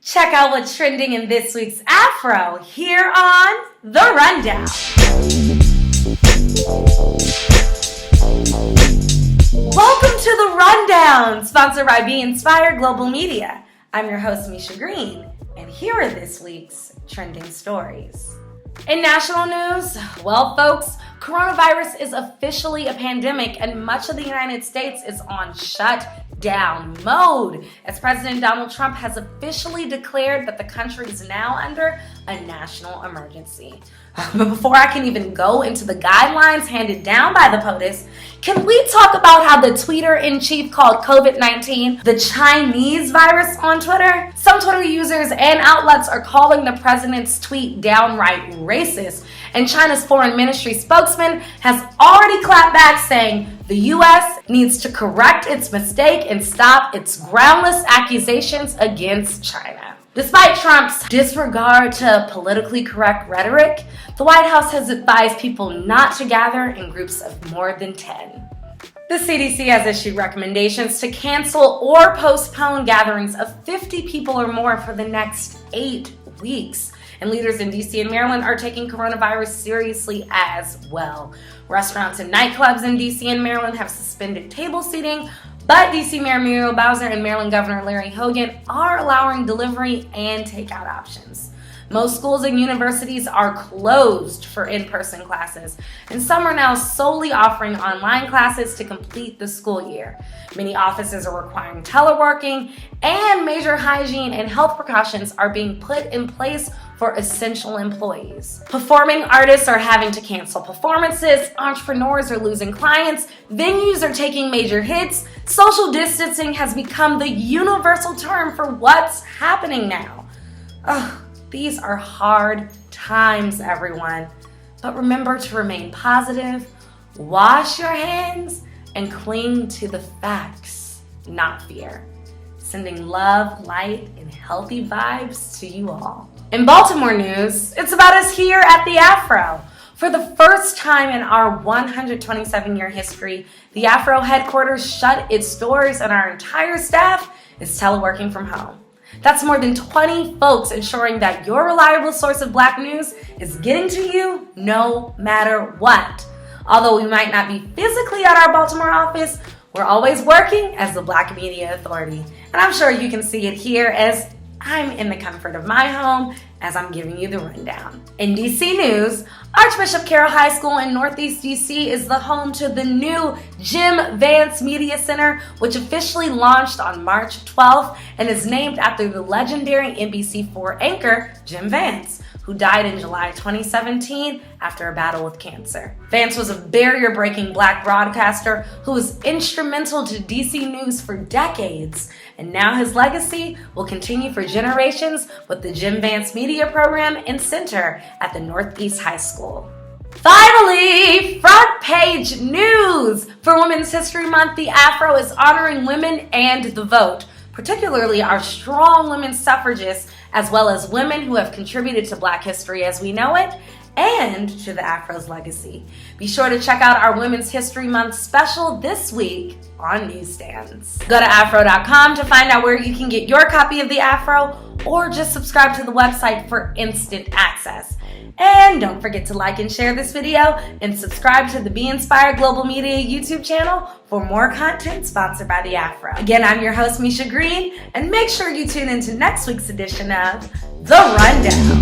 Check out what's trending in this week's Afro here on The Rundown. Welcome to The Rundown, sponsored by Be Inspired Global Media. I'm your host, Micha Green, and here are this week's trending stories. In national news, well, folks, coronavirus is officially a pandemic, and much of the United States is on shutdown mode, as President Donald Trump has officially declared that the country is now under a national emergency. But before I can even go into the guidelines handed down by the POTUS, can we talk about how the tweeter-in-chief called COVID-19 the Chinese virus on Twitter? Some Twitter users and outlets are calling the president's tweet downright racist, and China's foreign ministry spokesman has already clapped back, saying the U.S. needs to correct its mistake and stop its groundless accusations against China. Despite Trump's disregard to politically correct rhetoric, the White House has advised people not to gather in groups of more than 10. The CDC has issued recommendations to cancel or postpone gatherings of 50 people or more for the next 8 weeks. And leaders in DC and Maryland are taking coronavirus seriously as well. Restaurants and nightclubs in DC and Maryland have suspended table seating, but DC Mayor Muriel Bowser and Maryland Governor Larry Hogan are allowing delivery and takeout options. Most schools and universities are closed for in-person classes, and some are now solely offering online classes to complete the school year. Many offices are requiring teleworking, and major hygiene and health precautions are being put in place for essential employees. Performing artists are having to cancel performances, entrepreneurs are losing clients, venues are taking major hits. Social distancing has become the universal term for what's happening now. These are hard times, everyone. But remember to remain positive, wash your hands, and cling to the facts, not fear. Sending love, light, and healthy vibes to you all. In Baltimore news, it's about us here at the Afro. For the first time in our 127-year history, the Afro headquarters shut its doors and our entire staff is teleworking from home. That's more than 20 folks ensuring that your reliable source of Black news is getting to you no matter what. Although we might not be physically at our Baltimore office, we're always working as the Black Media Authority. And I'm sure you can see it here as I'm in the comfort of my home as I'm giving you the rundown. In DC news, Archbishop Carroll High School in Northeast DC is the home to the new Jim Vance Media Center, which officially launched on March 12th and is named after the legendary NBC4 anchor Jim Vance, who died in July 2017 after a battle with cancer. Vance was a barrier-breaking Black broadcaster who was instrumental to DC news for decades, and now his legacy will continue for generations with the Jim Vance Media Program and Center at the Northeast High School. Finally, front page news! For Women's History Month, the Afro is honoring women and the vote, particularly our strong women suffragists, as well as women who have contributed to Black history as we know it, and to the Afro's legacy. Be sure to check out our Women's History Month special this week on newsstands. Go to afro.com to find out where you can get your copy of the Afro, or just subscribe to the website for instant access. And don't forget to like and share this video, and subscribe to the Be Inspired Global Media YouTube channel for more content sponsored by the Afro. Again, I'm your host, Micha Green, and make sure you tune into next week's edition of The Rundown.